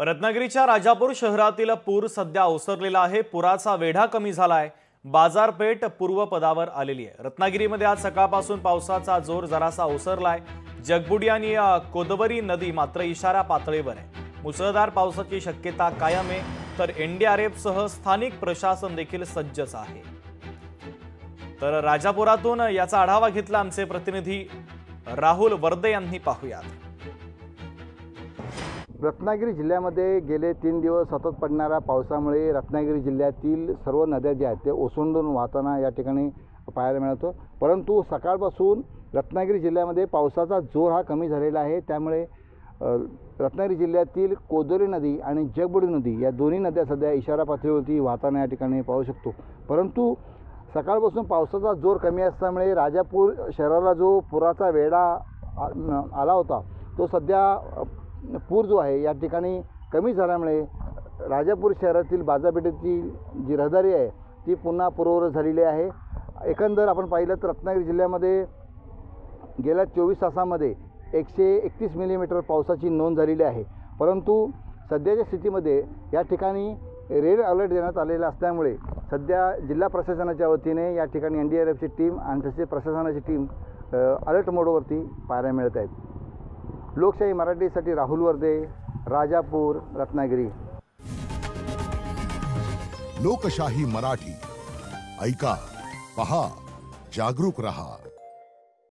रत्नागिरीच्या राजापूर शहरातील पूर सध्या ओसरलेला आहे। पुराचा वेढा कमी झालाय। बाजारपेठ पूर्वपदावर आलेली आहे। रत्नागिरीमध्ये आज सकाळपासून पावसाचा जोर जरासा ओसरलाय। जगबुडी आणि कोदवरी नदी मात्र इशारा पातळीवर आहे। मुसळधार पावसाची शक्यता कायम आहे, तर एनडीआरएफ सह स्थानिक प्रशासन देखील सज्जच आहे। तर राजापुरातून याचा आढावा घेतला आमचे प्रतिनिधी राहुल वर्दे यांनी। पाहूयात। रत्नागिरी जिल्ह्यामध्ये गेले 3 दिवस सतत पडणाऱ्या पावसामुळे रत्नागिरी जिल्ह्यातील सर्व नद्या ज्या आहेत ते ओसंडून वाहताना या ठिकाणी पाहायला मिळतो। परंतु सकाळपासून रत्नागिरी जिल्ह्यामध्ये पावसाचा जोर हा कमी झालेला आहे। त्यामुळे रत्नागिरी जिल्ह्यातील कोदवरी नदी आणि जगबुडी नदी या दोन्ही नद्या सध्या इशारा पातळीवरती वाहताना या ठिकाणी पाहू शकतो। परंतु सकाळपासून पावसाचा जोर कमी असल्यामुळे राजापूर शहराला जो पुराचा वेढा आला होता तो सध्या पूर जो आहे या ठिकाणी कमी झाल्यामुळे राजापूर शहरातील बाजारपेठेची जी रहदारी आहे ती पुन्हा पूर्ववत झालेली आहे। एकंदर आपण पाहिलं तर रत्नागिरी जिल्ह्यामध्ये गेल्या 24 तासामध्ये 131 मिलीमीटर पावसाची नोंद झालेली आहे। परंतु सध्याच्या स्थितीमध्ये या ठिकाणी रेड अलर्ट देण्यात आलेला असल्यामुळे सध्या जिल्हा प्रशासनाच्या वतीने या ठिकाणी एनडीआरएफची टीम आणि तसेच प्रशासनाची टीम अलर्ट मोडवरती पाहायला मिळत आहेत। लोकशाही मराठीसाठी राहुल वर्दे, राजापूर, रत्नागिरी। लोकशाही मराठी ऐका, पहा, जागरूक रहा।